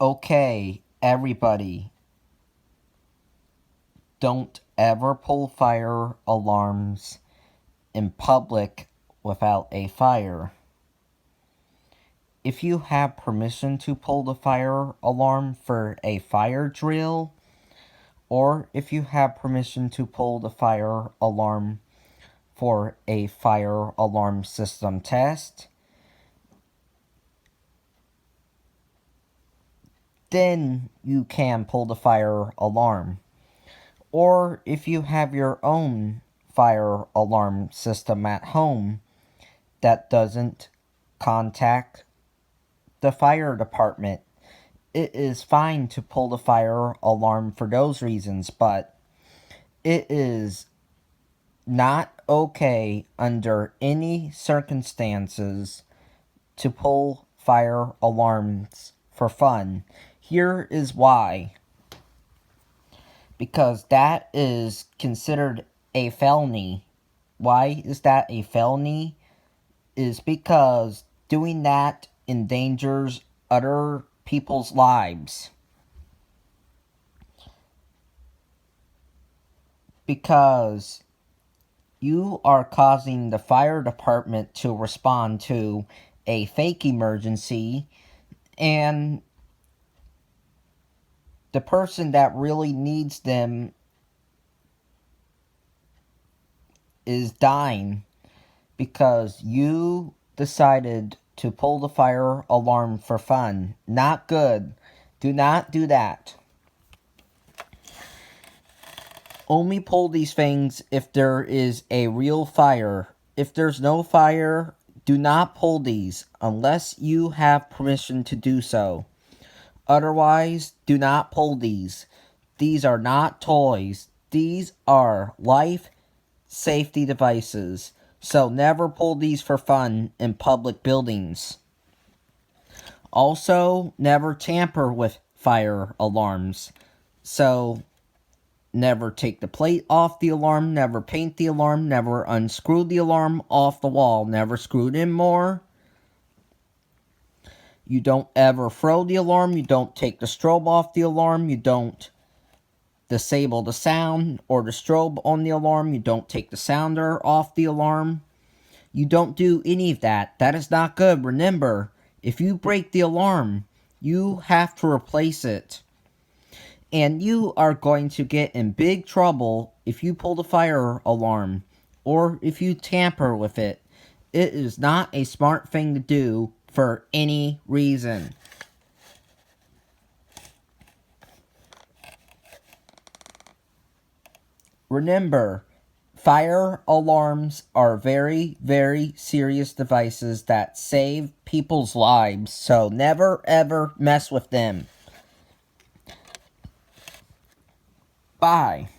Okay, everybody, don't ever pull fire alarms in public without a fire. If you have permission to pull the fire alarm for a fire drill, or if you have permission to pull the fire alarm for a fire alarm system test, then you can pull the fire alarm. Or if you have your own fire alarm system at home that doesn't contact the fire department, it is fine to pull the fire alarm for those reasons, but it is not okay under any circumstances to pull fire alarms for fun. Here is why. Because that is considered a felony. Why is that a felony? Is because doing that endangers other people's lives. Because you are causing the fire department to respond to a fake emergency, and the person that really needs them is dying because you decided to pull the fire alarm for fun. Not good. Do not do that. Only pull these things if there is a real fire. If there's no fire, do not pull these unless you have permission to do so. Otherwise, do not pull these. These are not toys. These are life safety devices. So never pull these for fun in public buildings. Also, never tamper with fire alarms. So never take the plate off the alarm, never paint the alarm, never unscrew the alarm off the wall, never screw it in more. You don't ever throw the alarm, you don't take the strobe off the alarm, you don't disable the sound or the strobe on the alarm, you don't take the sounder off the alarm. You don't do any of that. That is not good. Remember, if you break the alarm, you have to replace it. And you are going to get in big trouble if you pull the fire alarm or if you tamper with it. It is not a smart thing to do for any reason. Remember, fire alarms are very, very serious devices that save people's lives, so never ever mess with them. Bye.